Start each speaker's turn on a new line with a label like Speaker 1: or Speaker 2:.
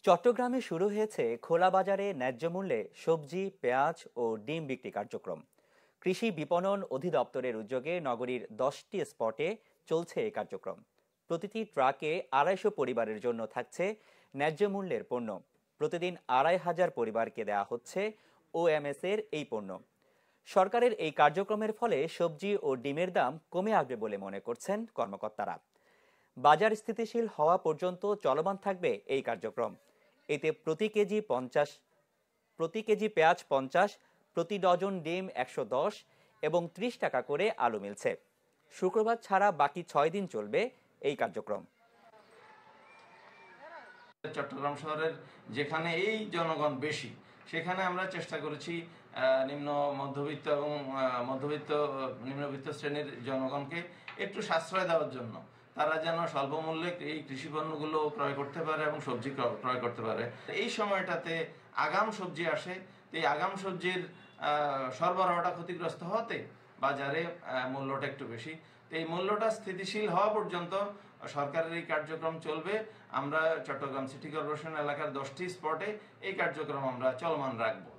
Speaker 1: চট্টগ্রামে শুরু হয়েছে খোলা বাজারে ন্যায্য মূল্যে সবজি, পেঁয়াজ ও ডিম বিক্রি কার্যক্রম। কৃষি বিপণন অধিদপ্তরের উদ্যোগে নগরীর 10টি স্পটে চলছে এই কার্যক্রম। প্রতিটি ট্রাকে 250 পরিবারের জন্য থাকছে ন্যায্য মূল্যের পণ্য। প্রতিদিন 2500 পরিবারকে দেয়া হচ্ছে ওএমএস এর এই পণ্য। সরকারের এই কার্যক্রমের ফলে সবজি ও ডিমের দাম কমে আসবে বলে মনে করছেন কর্মকর্তারা। বাজার স্থিতিশীল হওয়া পর্যন্ত চলমান থাকবে এই কার্যক্রম। এতে প্রতি কেজি পেঁয়াজ 50, প্রতি ডজন ডিম 110 এবং 30 টাকা করে আলু মিলছে। শুক্রবার ছাড়া বাকি 6 দিন চলবে এই কার্যক্রম।
Speaker 2: চট্টগ্রাম শহরের যেখানে এই জনগণ বেশি, সেখানে আমরা চেষ্টা করেছি নিম্ন মধ্যবিত্ত এবং নিম্নবিত্ত শ্রেণীর জনগণকে একটু সাশ্রয় দেওয়ার জন্য, তারা যেন স্বল্প মূল্যে এই কৃষি পণ্যগুলো ক্রয় করতে পারে এবং সবজি ক্রয় করতে পারে। এই সময়টাতে আগাম সবজি আসে, এই আগাম সবজির সরবরাহটা ক্ষতিগ্রস্ত হওয়াতে বাজারে মূল্যটা একটু বেশি। তো এই মূল্যটা স্থিতিশীল হওয়া পর্যন্ত সরকারের এই কার্যক্রম চলবে। আমরা চট্টগ্রাম সিটি কর্পোরেশন এলাকার 10টি স্পটে এই কার্যক্রম আমরা চলমান রাখবো।